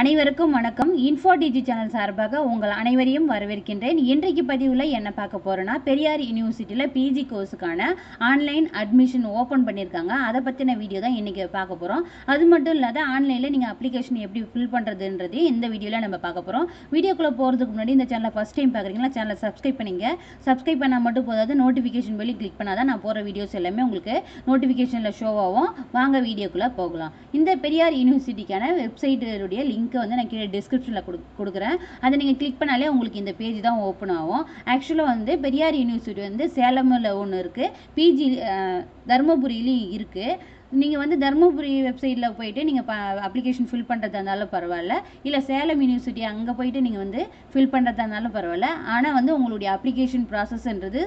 அனைவருக்கும் வணக்கம். இன்ஃபோ டிஜி சேனல் சார்பாக உங்கள் அனைவரையும் வரவேற்கின்றேன். இன்றைக்கு பதிவில் என்ன பார்க்க போகிறோன்னா, பெரியார் யூனிவர்சிட்டியில் பிஜி கோர்ஸுக்கான ஆன்லைன் அட்மிஷன் ஓப்பன் பண்ணியிருக்காங்க. அதை பற்றின வீடியோ தான் இன்றைக்கி பார்க்க போகிறோம். அது மட்டும் இல்லாத ஆன்லைனில் நீங்கள் அப்ளிகேஷன் எப்படி ஃபில் பண்ணுறதுன்றதையும் இந்த வீடியோவில் நம்ம பார்க்க போகிறோம். வீடியோக்குள்ளே போகிறதுக்கு முன்னாடி இந்த சேனலை ஃபஸ்ட் டைம் பார்க்குறீங்களா, சேனலை சப்ஸ்கிரைப் பண்ணிங்க. சப்ஸ்கிரைப் பண்ணால் மட்டும் போதாது, நோட்டிஃபிகேஷன் வெளியே கிளிக் பண்ணால் தான் நான் போகிற வீடியோஸ் எல்லாமே உங்களுக்கு நோட்டிஃபிகேஷனில் ஷோ ஆகும். வாங்க வீடியோக்குள்ளே போகலாம். இந்த பெரியார் யூனிவர்சிட்டிக்கான வெப்சைட்டுடைய லிங்க் வந்து நான் கீழே டிஸ்கிரிப்ஷனில் கொடுக்குறேன். அதை நீங்கள் கிளிக் பண்ணாலே உங்களுக்கு இந்த பேஜ் தான் ஓப்பன் ஆகும். ஆக்சுவலாக வந்து பெரியார் யூனிவர்சிட்டி வந்து சேலமில் ஒன்று இருக்குது, பிஜி தருமபுரியிலையும் இருக்குது. நீங்கள் வந்து தருமபுரி வெப்சைட்டில் போயிட்டு நீங்கள் அப்ளிகேஷன் ஃபில் பண்ணுறதா இருந்தாலும் பரவாயில்ல, இல்லை சேலம் யூனிவர்சிட்டி அங்கே போயிட்டு நீங்கள் வந்து ஃபில் பண்ணுறதா இருந்தாலும் பரவாயில்ல. ஆனால் வந்து உங்களுடைய அப்ளிகேஷன் ப்ராசஸ்ன்றது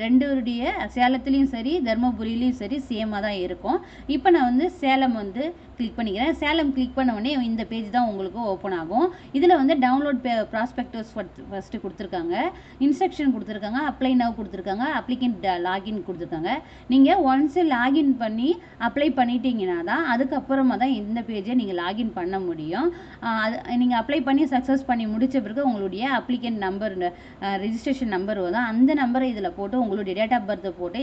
ரெண்டுடைய சேலத்துலேயும் சரி தருமபுரியிலையும் சரி சேமாக தான் இருக்கும். இப்போ நான் வந்து சேலம் வந்து கிளிக் பண்ணிக்கிறேன். சேலம் கிளிக் பண்ண உடனே இந்த பேஜ் தான் உங்களுக்கு ஓப்பன் ஆகும். இதில் வந்து டவுன்லோட் ப்ராஸ்பெக்டஸ் ஃபஸ்ட்டு கொடுத்துருக்காங்க, இன்ஸ்ட்ரக்ஷன் கொடுத்துருக்காங்க, அப்ளை நவ் கொடுத்துருக்காங்க, அப்ளிகண்ட் லாகின் கொடுத்துருக்காங்க. நீங்கள் ஒன்ஸ் லாகின் பண்ணி அப்ளை பண்ணிட்டீங்கன்னா தான் அதுக்கப்புறமா தான் இந்த பேஜை நீங்கள் லாகின் பண்ண முடியும். அது நீங்கள் அப்ளை பண்ணி சக்ஸஸ் பண்ணி முடித்த பிறகு உங்களுடைய அப்ளிகண்ட் நம்பர், ரெஜிஸ்ட்ரேஷன் நம்பர் வரும். அந்த நம்பரை இதில் போட்டு உங்களுடைய டேட் ஆஃப் பர்த்தை போட்டு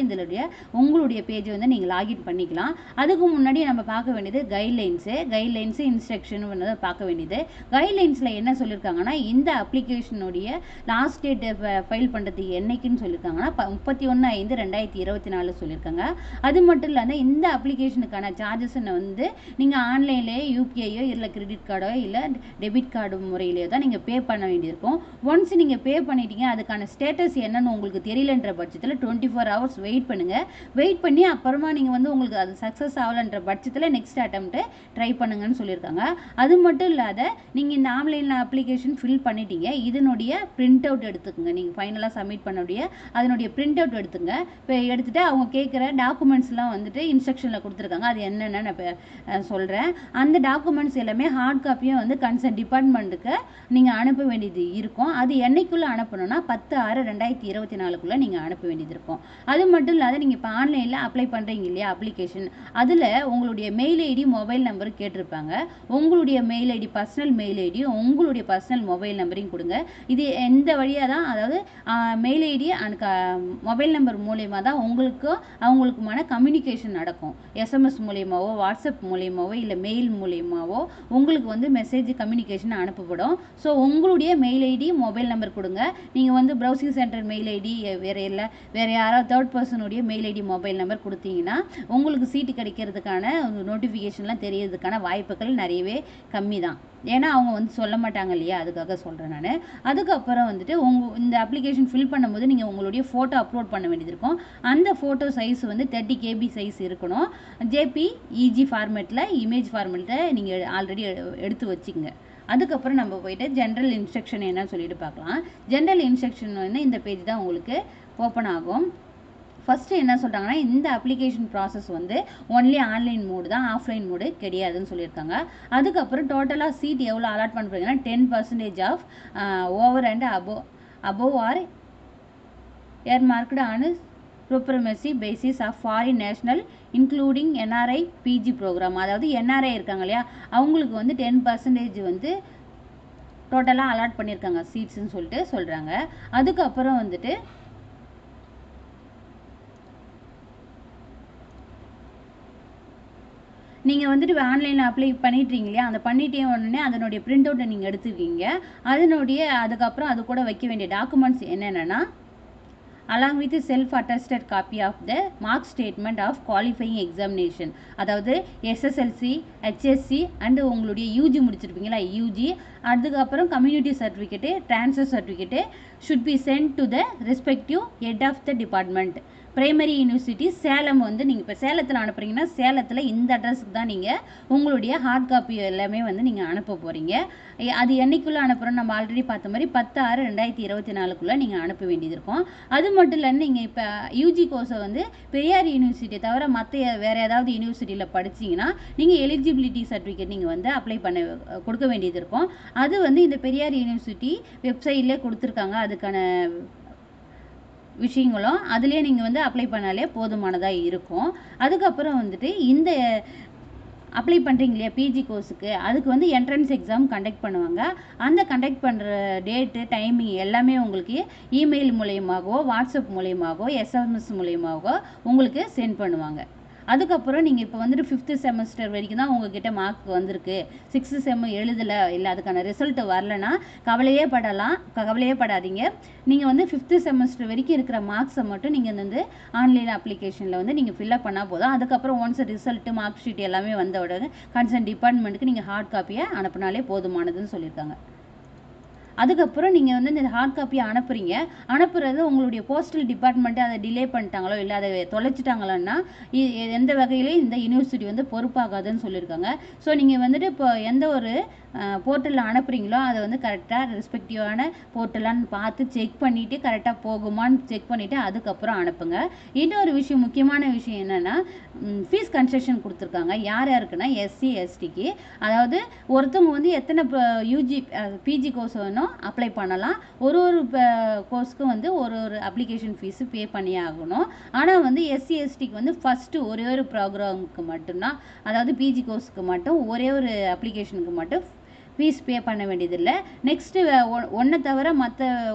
உங்களுடைய பேஜை வந்து நீங்கள் லாகின் பண்ணிக்கலாம். அதுக்கு முன்னாடி நம்ம பார்க்க வேண்டியது கைட்லைன்ஸு இன்ஸ்ட்ரக்ஷன் பார்க்க வேண்டியது. கைட்லைன்ஸில் என்ன சொல்லியிருக்காங்கன்னா, இந்த அப்ளிகேஷனுடைய லாஸ்ட் டேட் ஃபைல் பண்ணுறதுக்கு என்னைக்குன்னு சொல்லியிருக்காங்கன்னா 31/5/2024 சொல்லியிருக்காங்க. அது மட்டும் இல்லாமல் இந்த அப்ளிகேஷனுக்கான சார்ஜஸ் வந்து நீங்கள் ஆன்லைன்லேயே யூபிஐயோ இல்லை கிரெடிட் கார்டோ இல்லை டெபிட் கார்டு முறையிலேயோ தான் நீங்கள் பே பண்ண வேண்டியிருக்கும். ஒன்ஸ் நீங்கள் பே பண்ணிட்டீங்க, அதுக்கான ஸ்டேட்டஸ் என்னன்னு உங்களுக்கு தெரியலன்ற பட்சத்தில் 24 hours வெயிட் பண்ணுங்கள். வெயிட் பண்ணி அப்புறமா நீங்கள் வந்து உங்களுக்கு அது சக்ஸஸ் ஆகலைன்ற பட்சத்தில் நெக்ஸ்ட் அட்டெம்ப்ட் ட்ரை பண்ணுங்கன்னு சொல்லியிருக்காங்க. அது மட்டும் இல்லாத நீங்கள் இந்த ஆன்லைனில் அப்ளிகேஷன் ஃபில் பண்ணிட்டீங்க, இதனுடைய பிரிண்ட் அவுட் எடுத்துக்கோங்க. நீங்கள் ஃபைனலாக சப்மிட் பண்ணக்கூடிய அதனுடைய பிரிண்ட் அவுட் எடுத்துங்க. இப்போ எடுத்துகிட்டு அவங்க கேட்குற டாக்குமெண்ட்ஸ்லாம் வந்துட்டு இன்ஸ்ட்ரக்ஷனில் கொடுத்துருக்காங்க. அது என்னென்னு நான் இப்போ சொல்கிறேன். அந்த டாக்குமெண்ட்ஸ் எல்லாமே ஹார்ட் காப்பியும் வந்து கன்சர்ன் டிபார்ட்மெண்ட்டுக்கு நீங்கள் அனுப்ப வேண்டியது இருக்கும். அது என்னைக்குள்ளே அனுப்பணும்னா 10/6/2024 நீங்கள் அனுப்ப வேண்டியது இருக்கும். அது மட்டும் இல்லாத நீங்கள் இப்போ ஆன்லைனில் அப்ளை பண்ணுறீங்க இல்லையா அப்ளிகேஷன், அதில் உங்களுடைய மெயில் ஐடி மொபைல் நம்பர் கேட்டிருப்பாங்க. உங்களுடைய mail ID personal mail ID உங்களுடைய பர்சனல் மொபைல் நம்பரையும் கொடுங்க. இது எந்த வழியாக தான், அதாவது mail ID and mobile number மூலயமா தான் அவங்களுக்குமான கம்யூனிகேஷன் நடக்கும். எஸ்எம்எஸ் மூலியமாவோ வாட்ஸ்அப் மூலியமாவோ இல்லை மெயில் மூலியமாவோ உங்களுக்கு வந்து மெசேஜ் கம்யூனிகேஷன் அனுப்பப்படும். ஸோ உங்களுடைய மெயில் ஐடி மொபைல் நம்பர் கொடுங்க. நீங்கள் வந்து ப்ரௌசிங் சென்டர் மெயில் ஐடி வேறு யாராவது தேர்ட் பர்சனுடைய மெயில் ஐடி மொபைல் நம்பர் கொடுத்தீங்கன்னா உங்களுக்கு சீட்டு கிடைக்கிறதுக்கான நோட்டிஃபிகேஷன்லாம் தெரியறதுக்கான வாய்ப்புகள் நிறையவே கம்மி தான். ஏன்னா அவங்க வந்து சொல்ல மாட்டாங்க இல்லையா, அதுக்காக சொல்கிறேன் நான். அதுக்கப்புறம் வந்துட்டு இந்த அப்ளிகேஷன் ஃபில் பண்ணும்போது நீங்கள் உங்களுடைய ஃபோட்டோ அப்லோட் பண்ண வேண்டியது இருக்கும். அந்த ஃபோட்டோ சைஸ் வந்து 30 KB சைஸ் இருக்கணும். JPEG ஃபார்மேட்டில், இமேஜ் ஃபார்மேட்டில் நீங்கள் ஆல்ரெடி எடுத்து வச்சுக்கோங்க. அதுக்கப்புறம் நம்ம போயிட்டு ஜென்ரல் இன்ஸ்ட்ரக்ஷன் என்னன்னு சொல்லிட்டு பார்க்கலாம். ஜென்ரல் இன்ஸ்ட்ரக்ஷன் வந்து இந்த பேஜ் தான் உங்களுக்கு ஓப்பன் ஆகும். ஃபஸ்ட்டு என்ன சொல்கிறாங்கன்னா, இந்த அப்ளிகேஷன் ப்ராசஸ் வந்து ஒன்லி ஆன்லைன் மோடு தான், ஆஃப்லைன் மோடு கிடையாதுன்னு சொல்லியிருக்காங்க. அதுக்கப்புறம் டோட்டலாக சீட் எவ்வளோ அலாட் பண்ண போகிறீங்கன்னா 10% of over and above are earmarked on proprietary basis of foreign national including NRI PG programme. அதாவது NRI இருக்காங்க இல்லையா, அவங்களுக்கு வந்து 10% வந்து டோட்டலாக அலாட் பண்ணியிருக்காங்க சீட்ஸ்ன்னு சொல்லிட்டு சொல்கிறாங்க. அதுக்கப்புறம் வந்துட்டு நீங்கள் வந்துட்டு ஆன்லைனில் அப்ளை பண்ணிட்டீங்க இல்லையா, அந்த பண்ணிட்டே உடனே அதனுடைய பிரிண்ட் அவுட்டை நீங்கள் எடுத்துக்கிங்க. அதுக்கப்புறம் அது கூட வைக்க வேண்டிய டாக்குமெண்ட்ஸ் என்னென்னா, along with self-attested copy of the mark statement of qualifying examination, அதாவது SSLC, HSC அண்டு உங்களுடைய UG முடிச்சிருப்பீங்களா, UG. அதுக்கப்புறம் community certificate, transfer certificate should be sent to the respective head of the department. Primary university Salem வந்து நீங்கள் இப்போ சேலத்தில் அனுப்புகிறீங்கன்னா சேலத்தில் இந்த அட்ரஸுக்கு தான் நீங்கள் உங்களுடைய ஹார்ட் காப்பி எல்லாமே வந்து நீங்கள் அனுப்ப போகிறீங்க. அது என்னைக்குள்ளே அனுப்புகிறோம், நம்ம ஆல்ரெடி பார்த்த மாதிரி 10/6/2024 நீங்கள் அனுப்ப வேண்டியது இருக்கும். அது மட்டும் இல்லைன்னு நீங்கள் இப்போ யூஜி கோர்ஸை வந்து பெரியார் யூனிவர்சிட்டியை தவிர மற்ற வேறு ஏதாவது யூனிவர்சிட்டியில் படிச்சிங்கன்னா நீங்கள் எலிஜிபிலிட்டி சர்டிஃபிகேட் நீங்கள் வந்து அப்ளை கொடுக்க வேண்டியது இருக்கும். அது வந்து இந்த பெரியார் யூனிவர்சிட்டி வெப்சைட்லேயே கொடுத்துருக்காங்க. அதுக்கான விஷயங்களும் அதுலேயே நீங்கள் வந்து அப்ளை பண்ணாலே போதுமானதாக இருக்கும். அதுக்கப்புறம் வந்துட்டு இந்த அப்ளை பண்ணுறீங்க இல்லையா பிஜி கோர்ஸுக்கு, அதுக்கு வந்து என்ட்ரன்ஸ் எக்ஸாம் கண்டக்ட் பண்ணுவாங்க. அந்த கண்டக்ட் பண்ணுற டேட்டு டைமிங் எல்லாமே உங்களுக்கு இமெயில் மூலயமாகவோ வாட்ஸ்அப் மூலயமாகவோ எஸ்எம்எஸ் மூலயமாகவோ உங்களுக்கு சென்ட் பண்ணுவாங்க. அதுக்கப்புறம் நீங்கள் இப்போ வந்துட்டு 5th செமஸ்டர் வரைக்கும் தான் உங்ககிட்ட மார்க் வந்திருக்கு, 6th செம் எழுதலை இல்லை அதுக்கான ரிசல்ட் வரலன்னா கவலையே படாதீங்க. நீங்கள் வந்து 5th செமஸ்டர் வரைக்கும் இருக்கிற மார்க்ஸை மட்டும் நீங்கள் வந்து ஆன்லைன் அப்ளிகேஷனில் வந்து நீங்கள் ஃபில்அப் பண்ணால் போதும். அதுக்கப்புறம் ஒன்ஸ் ரிசல்ட்டு மார்க் ஷீட் எல்லாமே வந்த உடனே கன்சர்ன் டிபார்ட்மெண்ட்டுக்கு நீங்கள் ஹார்ட் காப்பியை அனுப்பினாலே போதுமானதுன்னு சொல்லியிருக்காங்க. அதுக்கப்புறம் நீங்கள் வந்து இந்த ஹார்ட் காப்பியை அனுப்புறது உங்களுடைய போஸ்டல் டிபார்ட்மெண்ட்டு அதை டிலே பண்ணிட்டாங்களோ இல்லை அதை தொலைச்சிட்டாங்களோன்னா எந்த வகையிலையும் இந்த யூனிவர்சிட்டி வந்து பொறுப்பாகாதுன்னு சொல்லியிருக்காங்க. ஸோ நீங்கள் வந்துட்டு இப்போ எந்த ஒரு போர்ட்டலில் அனுப்புகிறீங்களோ அதை வந்து கரெக்டாக ரெஸ்பெக்டிவான போர்ட்டலான்னு பார்த்து செக் பண்ணிவிட்டு கரெக்டாக போகுமான்னு செக் பண்ணிவிட்டு அதுக்கப்புறம் அனுப்புங்க. இன்னொரு விஷயம், முக்கியமான விஷயம் என்னென்னா ஃபீஸ் கன்செஷன் கொடுத்துருக்காங்க. யாருக்குன்னா எஸ்சி எஸ்டிக்கு. அதாவது ஒருத்தவங்க வந்து எத்தனை பிஜி கோர்ஸ் வேணும் அப்ளை பண்ணலாம். ஒரு கோர்ஸ்க்கும் வந்து ஒரு அப்ளிகேஷன் ஃபீஸு பே பண்ணி ஆகணும். ஆனால் வந்து எஸ்சி எஸ்டிக்கு வந்து ஃபஸ்ட்டு ஒரே ஒரு ப்ரோக்ராமுக்கு மட்டும்தான், அதாவது பிஜி கோர்ஸுக்கு மட்டும் ஒரே ஒரு அப்ளிகேஷனுக்கு மட்டும் ஃபீஸ் பே பண்ண வேண்டியதில்லை. நெக்ஸ்ட்டு ஒன்றை தவிர மற்ற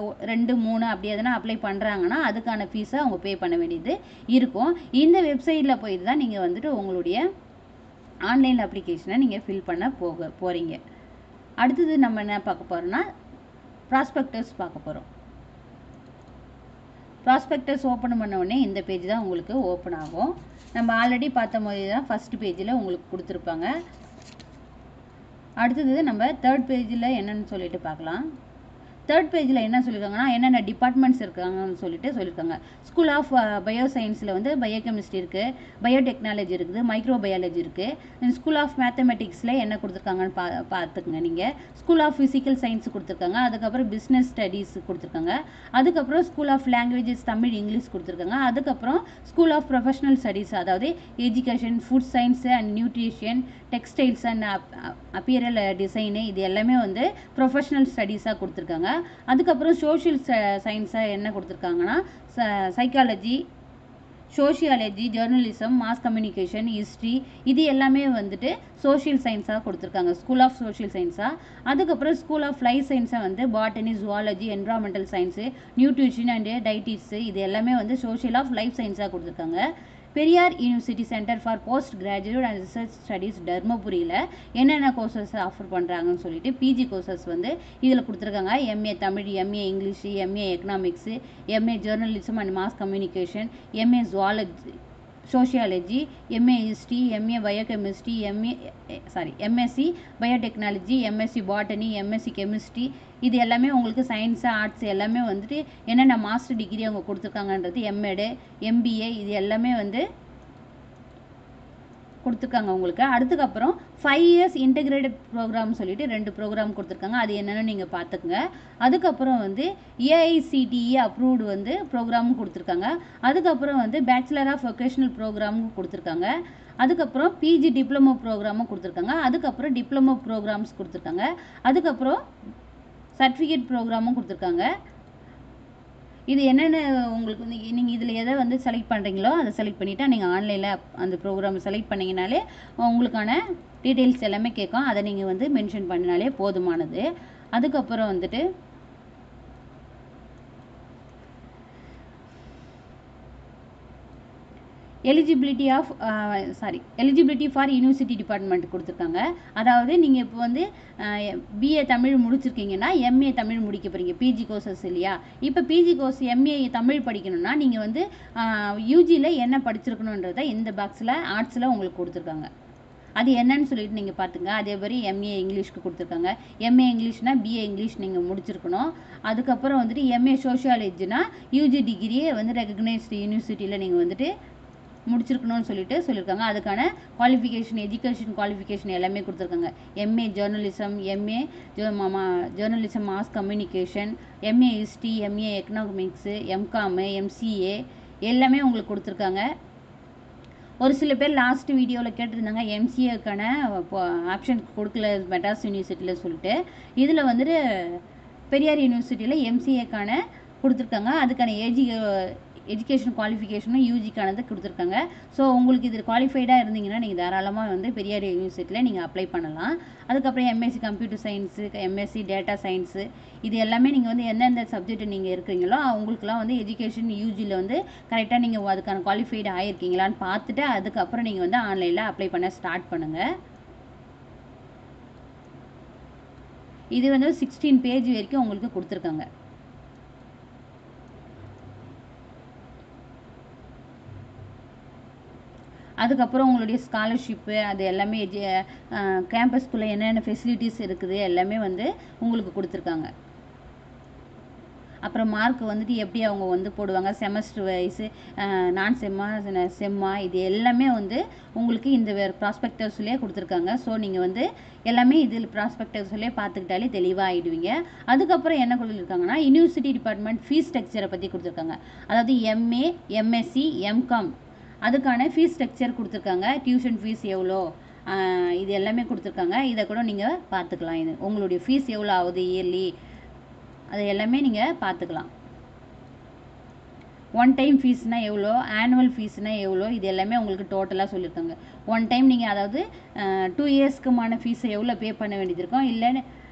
2, 3 அப்படி எதனா அப்ளை பண்ணுறாங்கன்னா அதுக்கான ஃபீஸை அவங்க பே பண்ண வேண்டியது இருக்கும். இந்த வெப்சைட்டில் போய் தான் நீங்கள் வந்துட்டு உங்களுடைய ஆன்லைன் அப்ளிகேஷனை நீங்கள் ஃபில் பண்ண போகிறீங்க. அடுத்தது நம்ம என்ன பார்க்க போகிறோம்னா ப்ராஸ்பெக்டஸ் பார்க்க போகிறோம். ப்ராஸ்பெக்டஸ் ஓப்பன் பண்ண உடனே இந்த பேஜ் தான் உங்களுக்கு ஓப்பன் ஆகும். நம்ம ஆல்ரெடி பார்த்த மாதிரி தான் ஃபஸ்ட் பேஜில் உங்களுக்கு கொடுத்துருப்பாங்க. அடுத்தது நம்ம 3rd பேஜில் என்னன்னு சொல்லிட்டு பார்க்கலாம். 3rd பேஜில் என்ன சொல்லியிருக்காங்கன்னா என்னென்ன டிபார்ட்மெண்ட்ஸ் இருக்காங்கன்னு சொல்லியிருக்காங்க. ஸ்கூல் ஆஃப் பயோசயின்ஸில் வந்து பயோகெமிஸ்ட்ரி இருக்குது, பயோடெக்னாலஜி இருக்குது, மைக்ரோபயாலஜி இருக்குது. ஸ்கூல் ஆஃப் மேத்தமெட்டிக்ஸில் என்ன கொடுத்துருக்காங்கன்னு பார்த்துக்குங்க நீங்கள். ஸ்கூல் ஆஃப் ஃபிசிக்கல் சயின்ஸ் கொடுத்துருக்காங்க. அதுக்கப்புறம் பிஸ்னஸ் ஸ்டடீஸ் கொடுத்துருக்காங்க. அதுக்கப்புறம் school of languages Tamil English கொடுத்துருக்காங்க. அதுக்கப்புறம் ஸ்கூல் ஆஃப் ப்ரொஃபஷனல் ஸ்டடீஸ், அதாவது education, food science and nutrition, textiles and apparel design, இது எல்லாமே வந்து ப்ரொஃபஷனல் ஸ்டடீஸாக கொடுத்துருக்காங்க. அதுக்கப்புறம் சோஷியல் சயின்ஸாக என்ன கொடுத்துருக்காங்கன்னா psychology, sociology, journalism, mass communication, history, இது எல்லாமே வந்துட்டு சோஷியல் சயின்ஸாக கொடுத்துருக்காங்க, ஸ்கூல் ஆஃப் சோஷியல் சயின்ஸாக. அதுக்கப்புறம் ஸ்கூல் ஆஃப் லைஃப் சயின்ஸை வந்து botany, zoology, environmental science, nutrition and dietetics, இது எல்லாமே வந்து சோஷியல் ஆஃப் லைஃப் சயின்ஸாக கொடுத்துருக்காங்க. Periyar university centre for post graduate and research studies தர்மபுரியில் என்னென்ன கோர்சஸ் ஆஃபர் பண்ணுறாங்கன்னு சொல்லிட்டு பிஜி கோர்சஸ் வந்து இதில் கொடுத்துருக்காங்க. MA Tamil, MA English, MA economics, MA journalism and mass communication, MA zoology sociology, MA history, MA biochemistry, MSc biotechnology, MSc botany, MSc chemistry, இது எல்லாமே உங்களுக்கு சயின்ஸு ஆர்ட்ஸ் எல்லாமே வந்துட்டு என்னென்ன மாஸ்டர் டிகிரி அவங்க கொடுத்துருக்காங்கன்றது, எம்எடு, எம்பிஏ, இது எல்லாமே வந்து கொடுத்துருக்காங்க உங்களுக்கு. அதுக்கப்புறம் 5 years இன்டெகிரேட்டட் ப்ரோக்ராம் சொல்லிட்டு 2 ப்ரோக்ராம் கொடுத்துருக்காங்க. அது என்னென்னு நீங்கள் பார்த்துக்குங்க. அதுக்கப்புறம் வந்து ஏஐசிடிஇ அப்ரூவ்டு வந்து ப்ரோக்ராமும் கொடுத்துருக்காங்க. அதுக்கப்புறம் வந்து பேச்சுலர் ஆஃப் வொகேஷனல் ப்ரோக்ராமும் கொடுத்துருக்காங்க. அதுக்கப்புறம் பிஜி டிப்ளமோ ப்ரோக்ராமும் கொடுத்துருக்காங்க. அதுக்கப்புறம் டிப்ளமோ ப்ரோக்ராம்ஸ் கொடுத்துருக்காங்க. அதுக்கப்புறம் சர்டிஃபிகேட் ப்ரோக்ராமும் கொடுத்துருக்காங்க. இது என்னென்ன உங்களுக்கு வந்து நீங்கள் இதில் எதை வந்து செலக்ட் பண்ணுறீங்களோ அதை செலக்ட் பண்ணிவிட்டு நீங்கள் ஆன்லைனில் அந்த ப்ரோக்ராம் செலக்ட் பண்ணிங்கனாலே உங்களுக்கான டீட்டெயில்ஸ் எல்லாமே கேட்கும். அதை நீங்கள் வந்து மென்ஷன் பண்ணினாலே போதுமானது. அதுக்கப்புறம் வந்துட்டு எலிஜிபிலிட்டி ஃபார் யூனிவர்சிட்டி டிபார்ட்மெண்ட் கொடுத்துருக்காங்க. அதாவது நீங்கள் இப்போ வந்து பிஏ தமிழ் முடிச்சிருக்கீங்கன்னா எம்ஏ தமிழ் முடிக்க போகிறீங்க, பிஜி கோர்சஸ் இல்லையா. இப்போ பிஜி கோர்ஸ் எம்ஏ தமிழ் படிக்கணும்னா நீங்கள் வந்து யூஜியில் என்ன படிச்சிருக்கணுன்றதை இந்த பாக்ஸில் ஆர்ட்ஸில் உங்களுக்கு கொடுத்துருக்காங்க. அது என்னன்னு சொல்லிட்டு நீங்கள் பார்த்துங்க. அதே மாதிரி எம்ஏ இங்கிலீஷ்க்கு கொடுத்துருக்காங்க. எம்ஏ இங்கிலீஷ்னா பிஏ இங்கிலீஷ் நீங்கள் முடிச்சிருக்கணும். அதுக்கப்புறம் வந்துட்டு எம்ஏ சோஷியாலஜினா யூஜி டிகிரியே வந்து ரெகக்னைஸ்டு யூனிவர்சிட்டியில் நீங்கள் வந்துட்டு முடிச்சிருக்கணும்னு சொல்லியிருக்காங்க. அதுக்கான குவாலிஃபிகேஷன், எஜுகேஷன் குவாலிஃபிகேஷன் எல்லாமே கொடுத்துருக்காங்க. MA journalism, MA journalism mass communication, MA history, MA economics, MCom, MCA எல்லாமே உங்களுக்கு கொடுத்துருக்காங்க. ஒரு சில பேர் லாஸ்ட் வீடியோவில் கேட்டிருந்தாங்க எம்சிஏக்கான ஆப்ஷன் கொடுக்கல மெட்ராஸ் யூனிவர்சிட்டியில் சொல்லிட்டு. இதில் வந்துட்டு பெரியார் யூனிவர்சிட்டியில் எம்சிஏக்கான கொடுத்துருக்காங்க. அதுக்கான எஜுகேஷன் குவாலிஃபிகேஷனும் யூஜிக்கானது கொடுத்துருக்காங்க. ஸோ உங்களுக்கு இது குவாலிஃபைடாக இருந்தீங்கன்னா நீங்கள் தாராளமாக வந்து பெரியார் யூனிவர்சிட்டியில் நீங்கள் அப்ளை பண்ணலாம். அதுக்கப்புறம் MSc computer science, MSc data science, இது எல்லாமே நீங்கள் வந்து எந்தெந்த சப்ஜெக்ட் நீங்கள் இருக்கிறீங்களோ அவங்களுக்குலாம் வந்து எஜுகேஷன் யூஜியில் வந்து கரெக்டாக நீங்கள் அதுக்கான குவாலிஃபைடு ஆகிருக்கீங்களான்னு பார்த்துட்டு அதுக்கப்புறம் நீங்கள் வந்து ஆன்லைனில் அப்ளை பண்ண ஸ்டார்ட் பண்ணுங்கள். இது வந்து 16 பேஜ் வரைக்கும் உங்களுக்கு கொடுத்துருக்காங்க. அதுக்கப்புறம் உங்களுடைய ஸ்காலர்ஷிப்பு அது எல்லாமே கேம்பஸ்குள்ளே என்னென்ன ஃபெசிலிட்டிஸ் இருக்குது எல்லாமே வந்து உங்களுக்கு கொடுத்துருக்காங்க. அப்புறம் மார்க் வந்துட்டு எப்படி அவங்க வந்து போடுவாங்க, செமஸ்டர் வைஸு, நான் செம்மா இது எல்லாமே வந்து உங்களுக்கு இந்த ப்ராஸ்பெக்டர்ஸ்லேயே கொடுத்துருக்காங்க. ஸோ நீங்கள் வந்து எல்லாமே இதில் ப்ராஸ்பெக்டர்ஸ்லேயே பார்த்துக்கிட்டாலே தெளிவாக ஆகிடுவீங்க. அதுக்கப்புறம் என்ன கொடுத்துருக்காங்கன்னா யூனிவர்சிட்டி டிபார்ட்மெண்ட் ஃபீஸ் ஸ்ட்ரக்சரை பற்றி கொடுத்துருக்காங்க. அதாவது எம்ஏ, எம்எஸ்சி, எம்காம் அதுக்கான ஃபீஸ் ஸ்ட்ரக்சர் கொடுத்துருக்காங்க. டியூஷன் ஃபீஸ் எவ்வளோ, இது எல்லாமே கொடுத்துருக்காங்க. இதை கூட நீங்கள் பார்த்துக்கலாம். இது உங்களுடைய ஃபீஸ் எவ்வளோ ஆகுது இயர்லி, அது எல்லாமே நீங்கள் பார்த்துக்கலாம். ஒன் டைம் ஃபீஸ்னால் எவ்வளோ, ஆனுவல் ஃபீஸ்னால் எவ்வளோ, இது எல்லாமே உங்களுக்கு டோட்டலாக சொல்லியிருக்காங்க. ஒன் டைம் நீங்கள் அதாவது 2 இயர்ஸ்க்குமான ஃபீஸை எவ்வளோ பே பண்ண வேண்டியது இருக்கும், இல்லை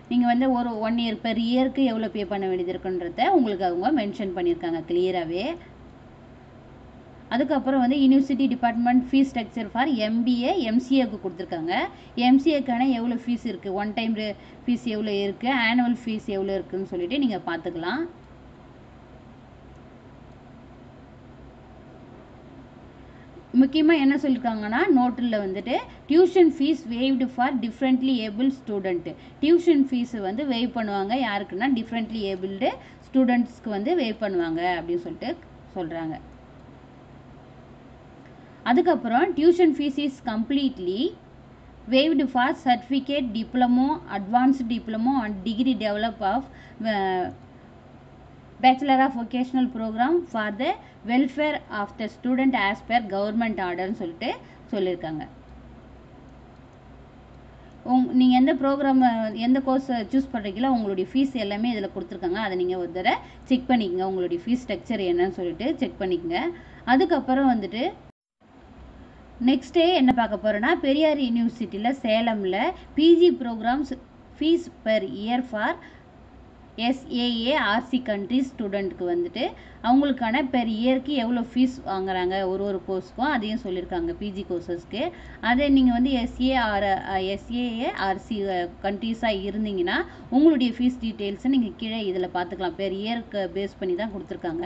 நீங்கள் வந்து ஒரு 1 இயர் பெர் இயருக்கு எவ்வளோ பே பண்ண வேண்டியது இருக்குன்றத உங்களுக்கு அவங்க மென்ஷன் பண்ணியிருக்காங்க கிளியராகவே. அதுக்கப்புறம் வந்து university department fees structure for MBA, எம்சிஏக்கு கொடுத்துருக்காங்க. எம்சிஏக்கான எவ்வளோ ஃபீஸ் இருக்குது, ஒன் டைம் ஃபீஸ் எவ்வளோ இருக்குது, ஆனுவல் ஃபீஸ் எவ்வளோ இருக்குதுன்னு சொல்லிட்டு நீங்கள் பார்த்துக்கலாம். முக்கியமாக என்ன சொல்லியிருக்காங்கன்னா நோட்டில் வந்துட்டு tuition fees waived for differently abled student. Tuition fees வந்து வேவ் பண்ணுவாங்க யாருக்குன்னா டிஃப்ரெண்ட்லி ஏபிள்டு ஸ்டூடெண்ட்ஸ்க்கு வந்து வேவ் பண்ணுவாங்க அப்படின்னு சொல்லிட்டு சொல்கிறாங்க. அதுக்கப்புறம் tuition fees is completely waived for certificate, diploma, advanced diploma and degree develop of Bachelor of Vocational Program for the welfare of the student as per government order சொல்லிட்டு சொல்லியிருக்காங்க. நீங்கள் எந்த ப்ரோக்ராம் எந்த கோர்ஸ் சூஸ் பண்ணுறீங்களோ உங்களுடைய fees எல்லாமே இதில் கொடுத்துருக்காங்க. அதை நீங்கள் ஒரு தடவை செக் பண்ணிக்கங்க, உங்களுடைய ஃபீஸ் ஸ்ட்ரக்சர் என்னன்னு சொல்லிட்டு செக் பண்ணிக்கங்க. அதுக்கப்புறம் வந்துட்டு நெக்ஸ்டே என்ன பார்க்க போகிறோன்னா பெரியார் யூனிவர்சிட்டியில் சேலமில் PG programmes fees per year for SAARC country ஸ்டூடெண்ட்டுக்கு வந்துட்டு அவங்களுக்கான பெர் இயருக்கு எவ்வளோ ஃபீஸ் வாங்குறாங்க ஒரு கோர்ஸ்க்கும் அதையும் சொல்லியிருக்காங்க. பிஜி கோர்சஸ்க்கு அதை நீங்கள் வந்து எஸ்ஏஏ ஆர்சி கண்ட்ரீஸாக இருந்தீங்கன்னா உங்களுடைய ஃபீஸ் டீட்டெயில்ஸை நீங்கள் கீழே இதில் பார்த்துக்கலாம். பெர் இயருக்கு பேஸ் பண்ணி தான் கொடுத்துருக்காங்க.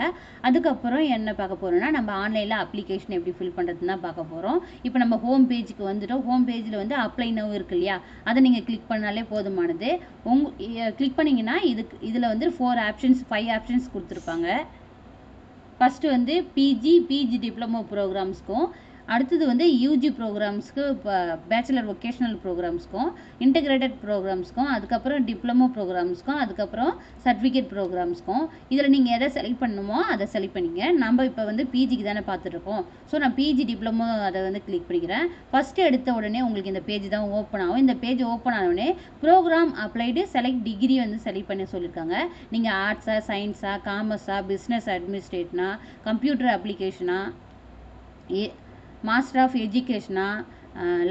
அதுக்கப்புறம் என்ன பார்க்க போகிறோன்னா நம்ம ஆன்லைனில் அப்ளிகேஷன் எப்படி ஃபில் பண்ணுறதுன்னு தான் பார்க்க போகிறோம். இப்போ நம்ம ஹோம் பேஜுக்கு வந்துட்டோம். ஹோம் பேஜில் வந்து அப்ளை நவ் இருக்கு இல்லையா, அதை நீங்கள் கிளிக் பண்ணாலே போதுமானது. கிளிக் பண்ணிங்கன்னா இதில் வந்து 5 ஆப்ஷன்ஸ் கொடுத்துருப்பாங்க. ஃபஸ்ட்டு வந்து பிஜி டிப்ளமோ ப்ரோக்ராம்ஸ்க்கும், அடுத்தது வந்து யூஜி ப்ரோக்ராம்ஸ்க்கு, பேச்சுலர் வொக்கேஷனல் ப்ரோக்ராம்ஸ்க்கும், இன்டெகிரேட்டட் ப்ரோக்ராம்ஸ்க்கும், அதுக்கப்புறம் டிப்ளமோ ப்ரோக்ராம்ஸ்க்கும், அதுக்கப்புறம் சர்டிஃபிகேட் ப்ரோக்ராம்ஸ்க்கும். இதில் நீங்கள் எதை செலக்ட் பண்ணணுமோ அதை செலக்ட் பண்ணிங்க. நம்ம இப்போ வந்து பிஜிக்கு தானே பார்த்துட்ருக்கோம். ஸோ நான் பிஜி டிப்ளமோ அதை வந்து கிளிக் பண்ணிக்கிறேன். ஃபஸ்ட்டு எடுத்த உடனே உங்களுக்கு இந்த பேஜ் தான் ஓப்பன் ஆகும். இந்த பேஜ் ஓப்பன் ஆனவுடனே ப்ரோக்ராம் அப்ளைடு செலக்ட் டிகிரி வந்து செலக்ட் பண்ணி சொல்லியிருக்காங்க. நீங்கள் ஆர்ட்ஸா, சயின்ஸா, காமர்ஸா, பிஸ்னஸ் அட்மினிஸ்ட்ரேஷனா, கம்ப்யூட்டர் அப்ளிகேஷனா, மாஸ்டர் ஆஃப் எஜுகேஷனா,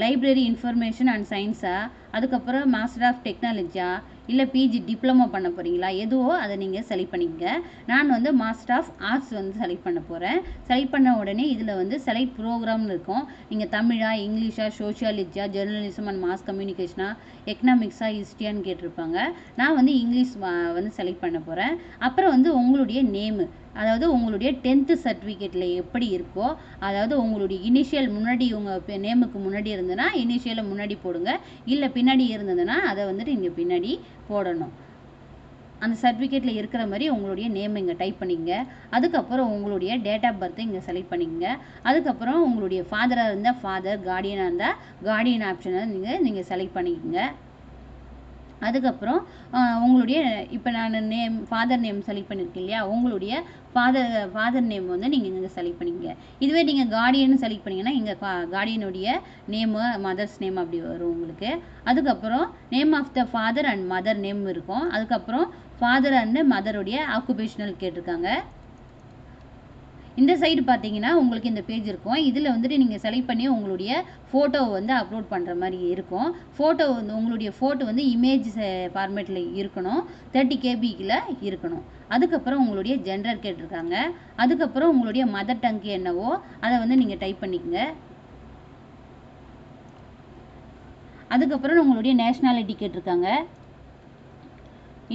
லைப்ரரி இன்ஃபர்மேஷன் அண்ட் சயின்ஸா, அதுக்கப்புறம் மாஸ்டர் ஆஃப் டெக்னாலஜியா, இல்லை பிஜி டிப்ளமோ பண்ண போகிறீங்களா, எதுவோ அதை நீங்கள் செலக்ட் பண்ணிக்கங்க. நான் வந்து மாஸ்டர் ஆஃப் ஆர்ட்ஸ் வந்து செலக்ட் பண்ண போகிறேன். செலக்ட் பண்ண உடனே இதில் வந்து செலக்ட் ப்ரோக்ராம்னு இருக்கும். நீங்கள் தமிழா, இங்கிலீஷா, சோஷியாலஜியா, ஜெர்னலிசம் அண்ட் மாஸ் கம்யூனிகேஷனா, எக்கனாமிக்ஸா, ஹிஸ்ட்ரியான்னு கேட்டிருப்பாங்க. நான் வந்து இங்கிலீஷ் வந்து செலக்ட் பண்ண போகிறேன். அப்புறம் வந்து உங்களுடைய நேமு, அதாவது உங்களுடைய 10th சர்டிஃபிகேட்டில் எப்படி இருக்கோ, அதாவது உங்களுடைய இனிஷியல் முன்னாடி உங்கள் நேமுக்கு முன்னாடி இருந்ததுன்னா இனிஷியலை முன்னாடி போடுங்க, இல்லை பின்னாடி இருந்ததுன்னா அதை வந்துட்டு இங்கே பின்னாடி போடணும். அந்த சர்டிஃபிகேட்டில் இருக்கிற மாதிரி உங்களுடைய நேம் இங்கே டைப் பண்ணிக்கங்க. அதுக்கப்புறம் உங்களுடைய டேட் ஆஃப் பர்த்தை இங்கே செலக்ட் பண்ணிக்கங்க. அதுக்கப்புறம் உங்களுடைய ஃபாதராக இருந்தால் ஃபாதர், கார்டியனாக இருந்தால் கார்டியன் ஆப்ஷனை நீங்கள் செலக்ட் பண்ணிக்கங்க. அதுக்கப்புறம் உங்களுடைய இப்போ நான் ஃபாதர் நேம் செலக்ட் பண்ணியிருக்கேன் இல்லையா, உங்களுடைய ஃபாதர் நேம் வந்து நீங்கள் இங்கே செலக்ட் பண்ணிக்கங்க. இதுவே நீங்கள் கார்டியன் செலக்ட் பண்ணிங்கன்னா இங்கே கார்டியனுடைய நேமு, மதர்ஸ் நேம் அப்படி வரும் உங்களுக்கு. அதுக்கப்புறம் name of the father and mother name இருக்கும். அதுக்கப்புறம் ஃபாதர் அண்ட் மதருடைய ஆக்குபேஷனல் கேட்டிருக்காங்க. இந்த சைடு பார்த்தீங்கன்னா உங்களுக்கு இந்த பேஜ் இருக்கும். இதில் வந்துட்டு நீங்கள் செலக்ட் பண்ணி உங்களுடைய ஃபோட்டோவை வந்து அப்லோட் பண்ணுற மாதிரி இருக்கும். ஃபோட்டோ வந்து உங்களுடைய ஃபோட்டோ வந்து இமேஜ் ஃபார்மேட்டில் இருக்கணும், 30 KBக்குள்ள இருக்கணும். அதுக்கப்புறம் உங்களுடைய ஜெண்டர் கேட்டிருக்காங்க. அதுக்கப்புறம் உங்களுடைய மதர் டங் என்னவோ அதை வந்து நீங்கள் டைப் பண்ணிக்கங்க. அதுக்கப்புறம் உங்களுடைய நேஷ்னாலிட்டி கேட்டிருக்காங்க.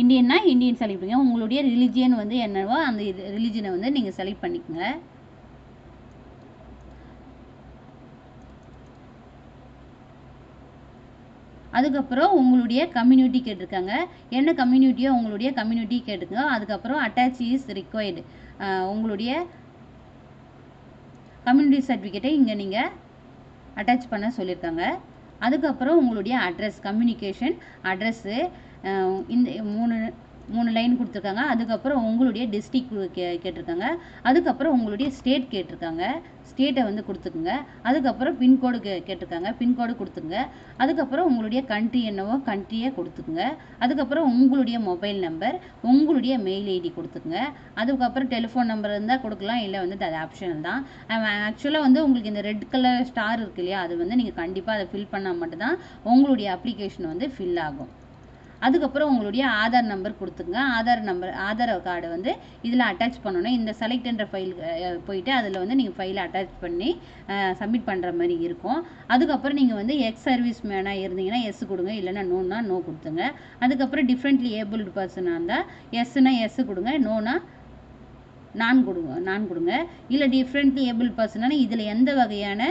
இந்தியன்னா இந்தியன் செலக்ட் பண்ணுங்க. உங்களுடைய ரிலிஜியன் வந்து என்னவோ அந்த ரிலிஜியனை வந்து நீங்கள் செலக்ட் பண்ணிக்கோங்க. அதுக்கப்புறம் உங்களுடைய கம்யூனிட்டி கேட்டிருக்காங்க. என்ன கம்யூனிட்டியோ உங்களுடைய கம்யூனிட்டி கேட்டுக்கோங்க. அதுக்கப்புறம் அட்டாச் இஸ் ரிக்வயர்டு, உங்களுடைய கம்யூனிட்டி சர்டிஃபிகேட்டை இங்கே நீங்கள் அட்டாச் பண்ண சொல்லியிருக்காங்க. அதுக்கப்புறம் உங்களுடைய அட்ரஸ், கம்யூனிகேஷன் அட்ரஸ்ஸு இந்த மூணு லைன் கொடுத்துருக்காங்க. அதுக்கப்புறம் உங்களுடைய டிஸ்ட்ரிக் கேட்டிருக்காங்க. அதுக்கப்புறம் உங்களுடைய ஸ்டேட் கேட்டிருக்காங்க. ஸ்டேட்டை வந்து கொடுத்துக்குங்க. அதுக்கப்புறம் பின்கோடு கேட்டிருக்காங்க. பின்கோடு கொடுத்துங்க. அதுக்கப்புறம் உங்களுடைய கண்ட்ரி என்னவோ கண்ட்ரியை கொடுத்துக்குங்க. அதுக்கப்புறம் உங்களுடைய மொபைல் நம்பர், உங்களுடைய மெயில் ஐடி கொடுத்துக்குங்க. அதுக்கப்புறம் டெலிஃபோன் நம்பர் இருந்தால் கொடுக்கலாம், இல்லை வந்துட்டு அது ஆப்ஷனல் தான். ஆக்சுவலாக வந்து உங்களுக்கு இந்த ரெட் கலர் ஸ்டார் இருக்கு இல்லையா, அது வந்து நீங்கள் கண்டிப்பாக அதை ஃபில் பண்ணால் மட்டும்தான் உங்களுடைய அப்ளிகேஷன் வந்து ஃபில் ஆகும். அதுக்கப்புறம் உங்களுடைய ஆதார் நம்பர் கொடுத்துங்க. ஆதார் கார்டை வந்து இதில் அட்டாச் பண்ணணும். இந்த செலக்ட் என்ற ஃபைல் போயிட்டு அதில் வந்து நீங்கள் ஃபைலை அட்டாச் பண்ணி சப்மிட் பண்ணுற மாதிரி இருக்கும். அதுக்கப்புறம் நீங்கள் வந்து எக்ஸ் சர்வீஸ் மேனாக இருந்தீங்கன்னா எஸ் கொடுங்க, இல்லைன்னா நோன்னா நோ கொடுத்துங்க. அதுக்கப்புறம் டிஃப்ரெண்ட்லி ஏபிள்டு பர்சனாக இருந்தால் எஸ்னா எஸ் கொடுங்க, நோனா நான் கொடுங்க. இல்லை டிஃப்ரெண்ட்லி ஏபிள் பர்சனான இதில் எந்த வகையான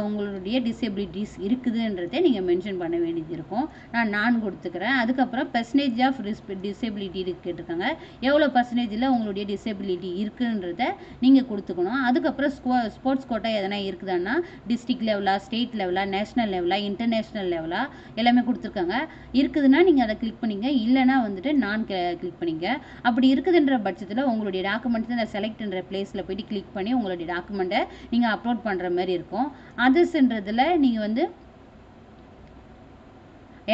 உங்களுடைய டிசேபிலிட்டிஸ் இருக்குதுன்றதை நீங்கள் மென்ஷன் பண்ண வேண்டியது இருக்கும். நான் கொடுத்துக்கிறேன். அதுக்கப்புறம் பெர்சன்டேஜ் ஆஃப் டிசேபிலிட்டி கேட்டிருக்காங்க. எவ்வளோ பர்சன்டேஜில் உங்களுடைய டிசேபிலிட்டி இருக்குன்றத நீங்கள் கொடுத்துக்கணும். அதுக்கப்புறம் ஸ்போர்ட்ஸ் கோட்டா எதனா இருக்குதுன்னா டிஸ்ட்ரிக்ட் லெவலா, ஸ்டேட் லெவலா, நேஷனல் லெவலா, இன்டர்நேஷ்னல் லெவலா எல்லாமே கொடுத்துருக்காங்க. இருக்குதுன்னா நீங்கள் அதை கிளிக் பண்ணிங்க, இல்லைனா வந்துட்டு நான் கிளிக் பண்ணிங்க. அப்படி இருக்குதுன்ற பட்சத்தில் உங்களுடைய டாக்குமெண்ட்ஸ் செலக்ட்ன்ற பிளேஸில் போயிட்டு கிளிக் பண்ணி உங்களுடைய டாக்குமெண்ட்டை நீங்கள் அப்லோட் பண்ணுற மாதிரி இருக்கும். அதர்ஸ்ன்றதில் நீங்கள் வந்து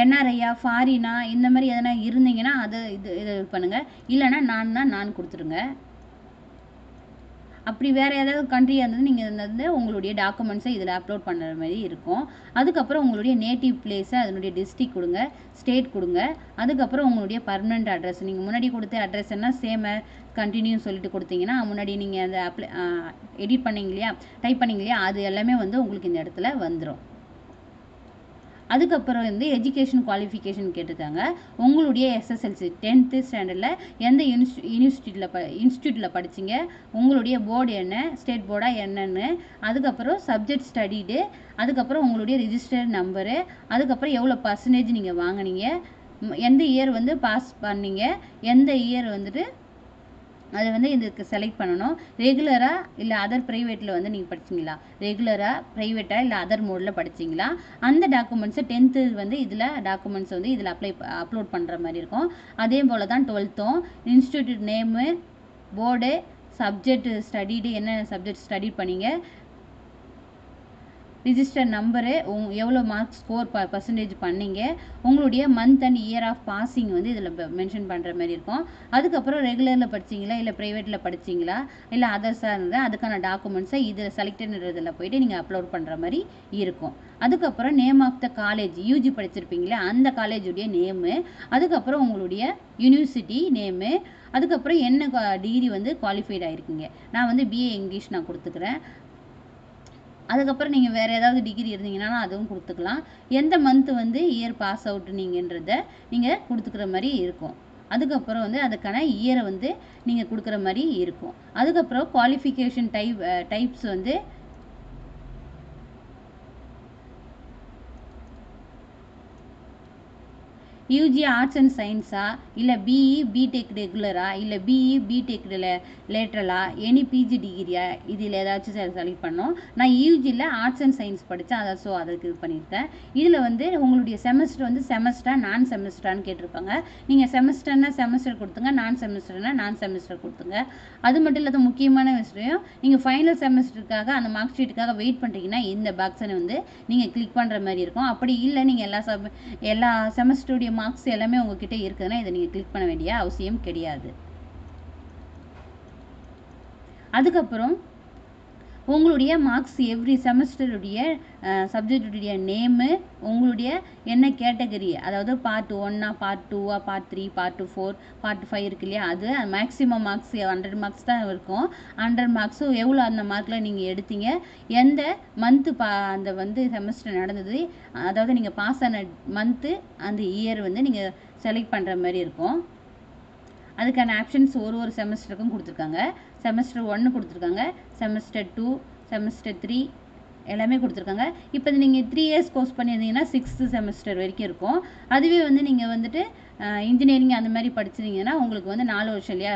என்ஆர்ஐயா, ஃபாரினா இந்த மாதிரி எதனா இருந்தீங்கன்னா அதை இது பண்ணுங்கள். இல்லைன்னா நான் கொடுத்துருங்க. அப்படி வேறு ஏதாவது கண்ட்ரியாக இருந்தது நீங்கள் வந்து உங்களுடைய டாக்குமெண்ட்ஸை இதில் அப்லோட் பண்ணுற மாதிரி இருக்கும். அதுக்கப்புறம் உங்களுடைய நேட்டிவ் பிளேஸை அதனுடைய டிஸ்ட்ரிக் கொடுங்க, ஸ்டேட் கொடுங்க. அதுக்கப்புறம் உங்களுடைய பர்மனெண்ட் அட்ரஸ், நீங்கள் முன்னாடி கொடுத்த அட்ரஸ் என்ன சேம கண்டினியூ சொல்லிட்டு கொடுத்தீங்கன்னா முன்னாடி நீங்கள் அந்த எடிட் பண்ணீங்க இல்லையா, டைப் பண்ணீங்க இல்லையா, அது எல்லாமே வந்து உங்களுக்கு இந்த இடத்துல வந்துடும். அதுக்கப்புறம் வந்து எஜுகேஷன் குவாலிஃபிகேஷன் கேட்டிருக்காங்க. உங்களுடைய SSLC 10th ஸ்டாண்டர்டில் எந்த இன்ஸ்டியூட்டில் படிச்சிங்க, உங்களுடைய போர்டு என்ன, ஸ்டேட் போர்டா என்னன்னு, அதுக்கப்புறம் சப்ஜெக்ட் ஸ்டடிடு, அதுக்கப்புறம் உங்களுடைய ரிஜிஸ்டர் நம்பரு, அதுக்கப்புறம் எவ்வளோ பர்சன்டேஜ் நீங்கள் வாங்கினீங்க, எந்த இயர் வந்து பாஸ் பண்ணீங்க, எந்த இயர் வந்துட்டு அதை வந்து இதுக்கு செலக்ட் பண்ணணும். ரெகுலராக இல்லை அதர் ப்ரைவேட்டில் வந்து நீங்கள் படிச்சிங்களா, ரெகுலராக ப்ரைவேட்டாக இல்லை அதர் மோடில் படிச்சிங்களா, அந்த டாக்குமெண்ட்ஸை 10th வந்து இதில் டாக்குமெண்ட்ஸ் வந்து இதில் அப்லோட் பண்ணுற மாதிரி இருக்கும். அதே போல் தான் 12th institute name, board, subject studied, என்ன சப்ஜெக்ட் ஸ்டடி பண்ணீங்க, ரிஜிஸ்டர் நம்பரு, எவ்வளோ மார்க்ஸ் ஸ்கோர் பர்சன்டேஜ் பண்ணீங்க, உங்களுடைய month and year of passing வந்து இதில் மென்ஷன் பண்ணுற மாதிரி இருக்கும். அதுக்கப்புறம் ரெகுலரில் படிச்சிங்களா இல்லை ப்ரைவேட்டில் படிச்சிங்களா இல்லை அதர்ஸாக இருந்தால் அதுக்கான டாக்குமெண்ட்ஸை இதில் செலக்டட்ன்றதில் போயிட்டு நீங்கள் அப்லோட் பண்ணுற மாதிரி இருக்கும். அதுக்கப்புறம் name of the college, UG படிச்சிருப்பீங்களே அந்த காலேஜுடைய நேமு, அதுக்கப்புறம் உங்களுடைய யூனிவர்சிட்டி நேமு, அதுக்கப்புறம் என்ன டிகிரி வந்து குவாலிஃபைட் ஆகிருக்கீங்க. நான் வந்து BA இங்கிலீஷ் நான் கொடுத்துக்கிறேன். அதுக்கப்புறம் நீங்கள் வேறு ஏதாவது டிகிரி இருந்தீங்கன்னா அதுவும் கொடுத்துக்கலாம். எந்த மந்த் வந்து இயர் பாஸ் அவுட் நீங்கன்றத நீங்கள் கொடுத்துக்கிற மாதிரி இருக்கும். அதுக்கப்புறம் வந்து அதுக்கான இயரை வந்து நீங்கள் கொடுக்குற மாதிரி இருக்கும். அதுக்கப்புறம் குவாலிஃபிகேஷன் டைப்ஸ் வந்து யூஜி ஆர்ட்ஸ் அண்ட் சயின்ஸா இல்லை BE BTech ரெகுலரா இல்லை BE BTech லேட்ரலா, எனி PG டிகிரியா, இதில் ஏதாச்சும் செலக்ட் பண்ணோம். நான் யூஜியில் ஆர்ட்ஸ் அண்ட் சயின்ஸ் படித்தேன், அதை ஸோ அதுக்கு இது பண்ணியிருக்கேன். இதில் வந்து உங்களுடைய செமஸ்டர் வந்து செமஸ்டரா நான் செமஸ்டரான்னு கேட்டிருப்பாங்க. நீங்கள் செமஸ்டர்னா செமஸ்டர் கொடுத்துங்க, நான் செமஸ்டர்னா நான் செமஸ்டர் கொடுத்துங்க. அது மட்டும் இல்லாத முக்கியமான விஷயம், நீங்கள் ஃபைனல் செமஸ்டருக்காக அந்த மார்க் ஷீட்டுக்காக வெயிட் பண்ணுறீங்கன்னா இந்த பாக்ஸை வந்து நீங்கள் கிளிக் பண்ணுற மாதிரி இருக்கும். அப்படி இல்லை நீங்கள் எல்லா செமஸ்டருடைய மார்க்ஸ் எல்லாமே உங்ககிட்ட இருக்குதுன்னா இதை நீங்கள் கிளிக் பண்ண வேண்டிய அவசியம் கிடையாது. அதுக்கப்புறம் உங்களுடைய மார்க்ஸ் எவ்ரி செமஸ்டருடைய சப்ஜெக்டுடைய நேமு, உங்களுடைய என்ன கேட்டகரி, அதாவது part 1 part 2 part 3 part 4 part 5 இருக்கு இல்லையா, அது மேக்ஸிமம் மார்க்ஸ் 100 மார்க்ஸ் தான் இருக்கும். 100 மார்க்ஸும் எவ்வளோ அந்த மார்க்கில் நீங்கள் எடுத்தீங்க, எந்த மந்த்து அந்த வந்து செமஸ்டர் நடந்தது, அதாவது நீங்கள் பாஸ் ஆன மந்த்து அந்த இயர் வந்து நீங்கள் செலக்ட் பண்ணுற மாதிரி இருக்கும். அதுக்கான ஆப்ஷன்ஸ் ஒரு செமஸ்டருக்கும் கொடுத்துருக்காங்க. செமஸ்டர் 1 கொடுத்துருக்காங்க, செமஸ்டர் 2, செமஸ்டர் 3 எல்லாமே கொடுத்துருக்காங்க. இப்போ நீங்கள் 3 இயர்ஸ் கோர்ஸ் பண்ணியிருந்தீங்கன்னா 6th செமஸ்டர் வரைக்கும் இருக்கும். அதுவே வந்து நீங்கள் வந்துட்டு இன்ஜினியரிங் அந்த மாதிரி படிச்சிருந்தீங்கன்னா உங்களுக்கு வந்து 4 வருஷம் இல்லையா,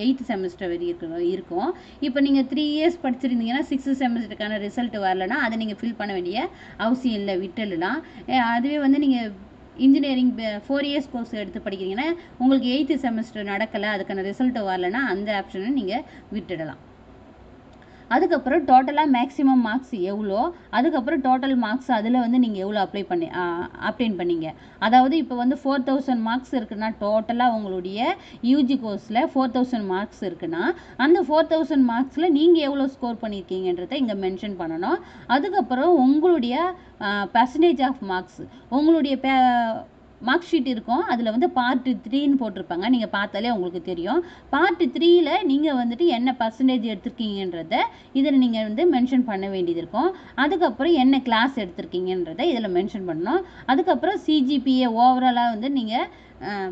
8th செமஸ்டர் வரைக்கும் இருக்கும். இப்போ நீங்கள் 3 இயர்ஸ் படிச்சிருந்தீங்கன்னா 6th செமஸ்டருக்கான ரிசல்ட் வரலன்னா அதை நீங்கள் ஃபில் பண்ண வேண்டிய அவசியம் இல்லை, விட்டுடலாம். அதுவே வந்து நீங்கள் இன்ஜினியரிங் 4 இயர்ஸ் கோர்ஸ் எடுத்து படிக்கிறீங்கன்னா உங்களுக்கு 8th செமஸ்டர் நடக்கலை, அதுக்கான ரிசல்ட் வரலன்னா அந்த ஆப்ஷனை நீங்கள் விட்டுடலாம். அதுக்கப்புறம் டோட்டலாக மேக்ஸிமம் மார்க்ஸ் எவ்வளோ, அதுக்கப்புறம் டோட்டல் மார்க்ஸ் அதில் வந்து நீங்கள் எவ்வளோ அப்ளைன் பண்ணீங்க. அதாவது இப்போ வந்து 4000 மார்க்ஸ் இருக்குன்னா டோட்டலாக உங்களுடைய யூஜி கோர்ஸில் 4000 மார்க்ஸ் இருக்குன்னா அந்த 4000 மார்க்ஸில் நீங்கள் எவ்வளோ ஸ்கோர் பண்ணியிருக்கீங்கன்றதை இங்கே மென்ஷன் பண்ணணும். அதுக்கப்புறம் உங்களுடைய பர்சன்டேஜ் ஆஃப் மார்க்ஸ், உங்களுடைய மார்க் ஷீட் இருக்கும், அதில் வந்து பார்ட் 3ன்னு போட்டிருப்பாங்க, நீங்கள் பார்த்தாலே உங்களுக்கு தெரியும். பார்ட் 3ல் நீங்கள் வந்துட்டு என்ன பர்சன்டேஜ் எடுத்திருக்கீங்கன்றத இதில் நீங்கள் வந்து மென்ஷன் பண்ண வேண்டியது இருக்கும். அதுக்கப்புறம் என்ன கிளாஸ் எடுத்திருக்கீங்கன்றதை இதில் மென்ஷன் பண்ணணும். அதுக்கப்புறம் சிஜிபிஏ ஓவராலாக வந்து நீங்கள்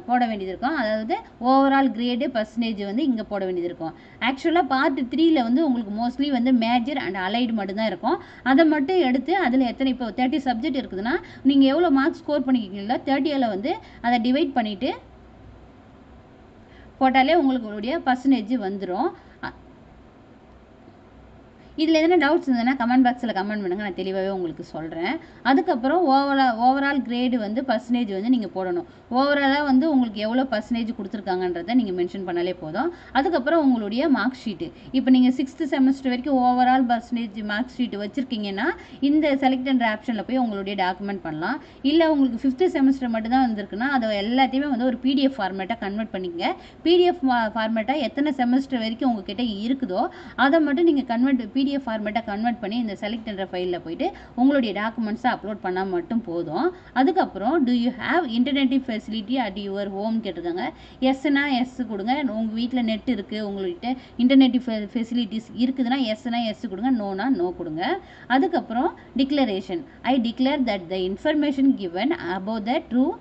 போட வேண்டியது இருக்கும். அதாவது ஓவரால் கிரேடு பர்சன்டேஜ் வந்து இங்கே போட வேண்டியது இருக்கும். ஆக்சுவலாக பார்ட் 3ல் வந்து உங்களுக்கு மோஸ்ட்லி வந்து மேஜர் அண்ட் அலைடு மட்டும்தான் இருக்கும். அதை மட்டும் எடுத்து அதில் எத்தனை, இப்போ 30 சப்ஜெக்ட் இருக்குதுன்னா நீங்கள் எவ்வளோ மார்க்ஸ் ஸ்கோர் பண்ணிக்கிறீங்களோ 30ல் வந்து அதை டிவைட் பண்ணிவிட்டு போட்டாலே உங்களுடைய பர்சன்டேஜ் வந்துடும். இதில் எதனா டவுட்ஸ் இருந்ததுன்னா கமெண்ட் பாக்ஸில் கமெண்ட் பண்ணுங்கள், நான் தெளிவாகவே உங்களுக்கு சொல்கிறேன். அதுக்கப்புறம் ஓவரால் கிரேடு வந்து பர்சன்டேஜ் வந்து நீங்கள் போடணும். ஓவராலாக வந்து உங்களுக்கு எவ்வளோ பர்சன்டேஜ் கொடுத்துருக்காங்கன்றதை நீங்கள் மென்ஷன் பண்ணாலே போதும். அதுக்கப்புறம் உங்களுடைய மார்க் ஷீட்டு, இப்போ நீங்கள் 6th செமஸ்டர் வரைக்கும் ஓவரால் பர்சன்டேஜ் மார்க் ஷீட்டு வச்சுருக்கீங்கன்னா இந்த செலக்ட் என்ற ஆப்ஷனில் போய் உங்களுடைய டாக்குமெண்ட் பண்ணலாம். இல்லை உங்களுக்கு 5th செமஸ்டர் மட்டும் தான் வந்திருக்குன்னா அதை எல்லாத்தையுமே வந்து ஒரு பிடிஎஃப் ஃபார்மேட்டாக கன்வெர்ட் பண்ணிக்கங்க. பிடிஎஃப் ஃபார்மேட்டாக எத்தனை செமஸ்டர் வரைக்கும் உங்ககிட்ட இருக்குதோ அதை மட்டும் நீங்கள் பிடிஎஃப் ஃபார்மேட்டாக கன்வெர்ட் பண்ணி இந்த செலக்ட் என்ற ஃபைலில் போயிட்டு உங்களுடைய டாக்குமெண்ட்ஸை அப்லோட் பண்ணால் மட்டும் போதும். அதுக்கப்புறம் do you have internet facility at your home கேட்டிருக்காங்க. எஸ்னா எஸ் கொடுங்க. உங்கள் வீட்டில் நெட் இருக்குது, உங்கள்கிட்ட இன்டர்நெட் ஃபெசிலிட்டிஸ் இருக்குதுன்னா எஸ்னா எஸ் கொடுங்க, நோனா நோ கொடுங்க. அதுக்கப்புறம் declaration, I declare that the information given above the true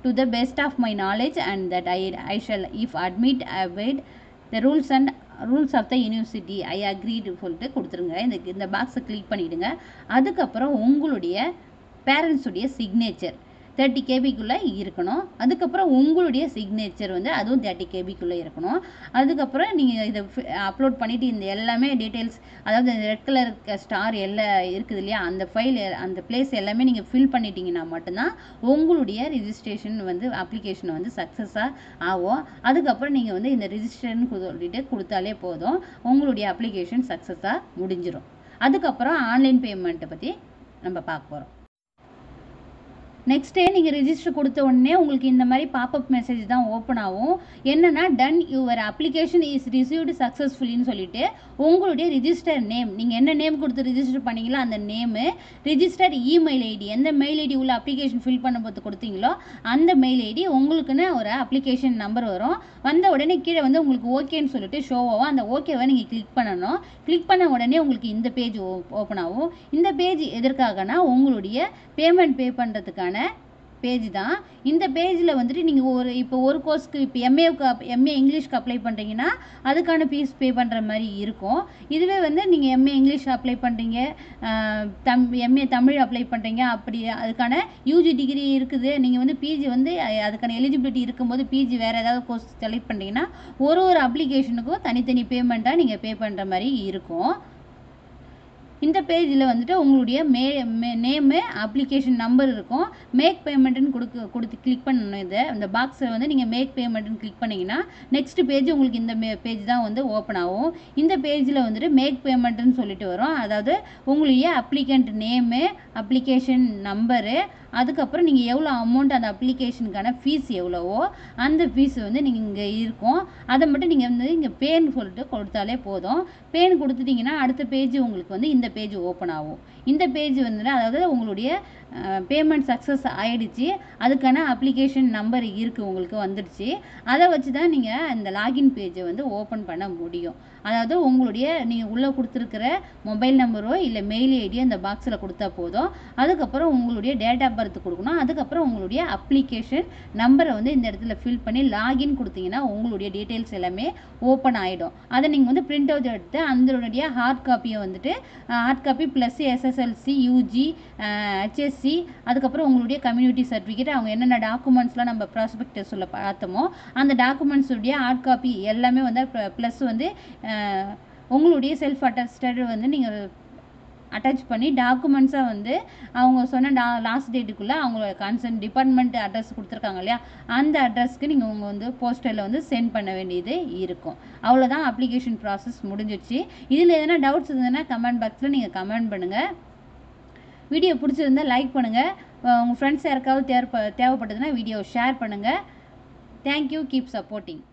to the best of my knowledge and that I shall if admit obeyed the rules of the university I agreed சொல்லிட்டு கொடுத்துருங்க. இந்த பாக்ஸை click பண்ணிவிடுங்க. அதுக்கப்புறம் உங்களுடைய பேரண்ட்ஸுடைய signature 30 KBக்குள்ளே இருக்கணும். அதுக்கப்புறம் உங்களுடைய சிக்னேச்சர் வந்து அதுவும் 30 KBக்குள்ளே இருக்கணும். அதுக்கப்புறம் நீங்கள் இதை அப்லோட் பண்ணிவிட்டு இந்த எல்லாமே டீட்டெயில்ஸ், அதாவது ரெட் கலர் ஸ்டார் எல்லாம் இருக்குது இல்லையா, அந்த ஃபைல் அந்த பிளேஸ் எல்லாமே நீங்கள் ஃபில் பண்ணிட்டீங்கன்னா மட்டும்தான் உங்களுடைய ரிஜிஸ்ட்ரேஷன் வந்து அப்ளிகேஷன் வந்து சக்ஸஸாக ஆகும். அதுக்கப்புறம் நீங்கள் வந்து இந்த ரிஜிஸ்ட்ரேஷன் சொல்லிட்டு கொடுத்தாலே போதும், உங்களுடைய அப்ளிகேஷன் சக்ஸஸாக முடிஞ்சிடும். அதுக்கப்புறம் ஆன்லைன் பேமெண்ட்டை பற்றி நம்ம பார்க்க போகிறோம். நெக்ஸ்ட் டே நீங்கள் ரிஜிஸ்டர் கொடுத்த உடனே உங்களுக்கு இந்த மாதிரி பாப்அப் மெசேஜ் தான் ஓப்பன் ஆகும். என்னன்னா done your application is received சக்ஸஸ்ஃபுல்லின்னு சொல்லிட்டு உங்களுடைய ரிஜிஸ்டர் நேம், நீங்கள் என்ன நேம் கொடுத்து ரிஜிஸ்டர் பண்ணீங்களோ அந்த நேமு, ரிஜிஸ்டர் இமெயில் ஐடி, எந்த மெயில் ஐடி உள்ள அப்ளிகேஷன் ஃபில் பண்ணும்போது கொடுத்தீங்களோ அந்த மெயில் ஐடி, உங்களுக்குன்னு ஒரு அப்ளிகேஷன் நம்பர் வரும். வந்த உடனே கீழே வந்து உங்களுக்கு ஓகேன்னு சொல்லிட்டு ஷோ ஆகும். அந்த ஓகேவை நீங்கள் கிளிக் பண்ணணும். கிளிக் பண்ண உடனே உங்களுக்கு இந்த பேஜ் ஓப்பன் ஆகும். இந்த பேஜ் எதற்காகனா உங்களுடைய பேமெண்ட் பே பண்ணுறதுக்கான பேஜ் தான். இந்த பேஜில் வந்துட்டு நீங்கள் இப்போ ஒரு கோர்ஸ்க்கு இப்போ எம்ஏ இங்கிலீஷ்க்கு அப்ளை பண்ணுறீங்கன்னா அதுக்கான ஃபீஸ் பே பண்ணுற மாதிரி இருக்கும். இதுவே வந்து நீங்கள் எம்ஏ இங்கிலீஷ் அப்ளை பண்ணுறீங்க, எம்ஏ தமிழ் அப்ளை பண்ணுறீங்க, அப்படி அதுக்கான யூஜி டிகிரி இருக்குது, நீங்கள் வந்து பிஜி வந்து அதுக்கான எலிஜிபிலிட்டி இருக்கும்போது பிஜி வேறு ஏதாவது கோர்ஸ் செலக்ட் பண்ணுறீங்கன்னா ஒரு அப்ளிகேஷனுக்கும் தனித்தனி பேமெண்ட்டாக நீங்கள் பே பண்ணுற மாதிரி இருக்கும். இந்த பேஜில் வந்துட்டு உங்களுடைய நேமு, அப்ளிகேஷன் நம்பர் இருக்கும். மேக் பேமெண்ட்டுன்னு கொடுத்து கிளிக் பண்ணணும். இந்த பாக்ஸை வந்து நீங்கள் மேக் பேமெண்ட்டுன்னு கிளிக் பண்ணிங்கன்னா நெக்ஸ்ட் பேஜ் உங்களுக்கு இந்த பேஜ் தான் வந்து ஓப்பன் ஆகும். இந்த பேஜில் வந்துட்டு மேக் பேமெண்ட்டுன்னு சொல்லிட்டு வரும். அதாவது உங்களுடைய அப்ளிகண்ட் நேமு, அப்ளிகேஷன் நம்பரு, அதுக்கப்புறம் நீங்கள் எவ்வளோ அமௌண்ட் அந்த அப்ளிகேஷனுக்கான ஃபீஸ் எவ்வளவோ அந்த ஃபீஸ் வந்து நீங்கள் இங்கே இருக்கும். அதை மட்டும் நீங்கள் வந்து இங்கே பேன்னு சொல்லிட்டு கொடுத்தாலே போதும். பேன் கொடுத்துட்டிங்கன்னா அடுத்த பேஜ் உங்களுக்கு வந்து இந்த பேஜ் ஓப்பன் ஆகும். இந்த பேஜ் வந்து அதாவது உங்களுடைய பேமெண்ட் சக்ஸஸ் ஆகிடுச்சு, அதுக்கான அப்ளிகேஷன் நம்பர் இருக்குது, உங்களுக்கு வந்துடுச்சு. அதை வச்சு தான் நீங்கள் இந்த லாகின் பேஜை வந்து ஓப்பன் பண்ண முடியும். அதாவது உங்களுடைய நீங்கள் உள்ளே கொடுத்துருக்கிற மொபைல் நம்பரோ இல்லை மெயில் ஐடியோ இந்த பாக்ஸில் கொடுத்தா போதும். அதுக்கப்புறம் உங்களுடைய டேட் ஆஃப் பர்த் கொடுக்கணும். அதுக்கப்புறம் உங்களுடைய அப்ளிகேஷன் நம்பரை வந்து இந்த இடத்துல ஃபில் பண்ணி லாகின் கொடுத்தீங்கன்னா உங்களுடைய டீட்டெயில்ஸ் எல்லாமே ஓப்பன் ஆகிடும். அதை நீங்கள் வந்து பிரிண்ட் அவுட் எடுத்து அதனுடைய ஹார்ட் காப்பியை வந்துட்டு hard copy plus SSLC UG HSC அதுக்கப்புறம் உங்களுடைய கம்யூனிட்டி சர்டிஃபிகேட் அவங்க என்னென்ன டாக்குமெண்ட்ஸ்லாம் நம்ம ப்ராஸ்பெக்டஸில் பார்த்தோமோ அந்த டாக்குமெண்ட்ஸுடைய ஹார்ட் காப்பி எல்லாமே வந்து ப்ளஸ் வந்து உங்களுடைய செல்ஃப் அட்டஸ்டட் வந்து நீங்கள் அட்டாச் பண்ணி டாக்குமெண்ட்ஸாக வந்து அவங்க சொன்ன லாஸ்ட் டேட்டுக்குள்ளே அவங்களோட கன்சர்ன் டிபார்ட்மெண்ட் அட்ரஸ் கொடுத்துருக்காங்க இல்லையா, அந்த அட்ரஸ்க்கு நீங்கள் உங்கள் வந்து போஸ்டரில் வந்து சென்ட் பண்ண வேண்டியது இருக்கும். அவ்வளோதான், அப்ளிகேஷன் ப்ராசஸ் முடிஞ்சிடுச்சு. இதில் எதனா டவுட்ஸ் இருந்ததுன்னா கமெண்ட் பாக்ஸில் நீங்கள் கமெண்ட் பண்ணுங்கள். வீடியோ பிடிச்சிருந்தால் லைக் பண்ணுங்கள். உங்கள் ஃப்ரெண்ட்ஸ் யாருக்காவது தேவைப்பட்டதுன்னா வீடியோவை ஷேர் பண்ணுங்கள். Thank you, keep supporting.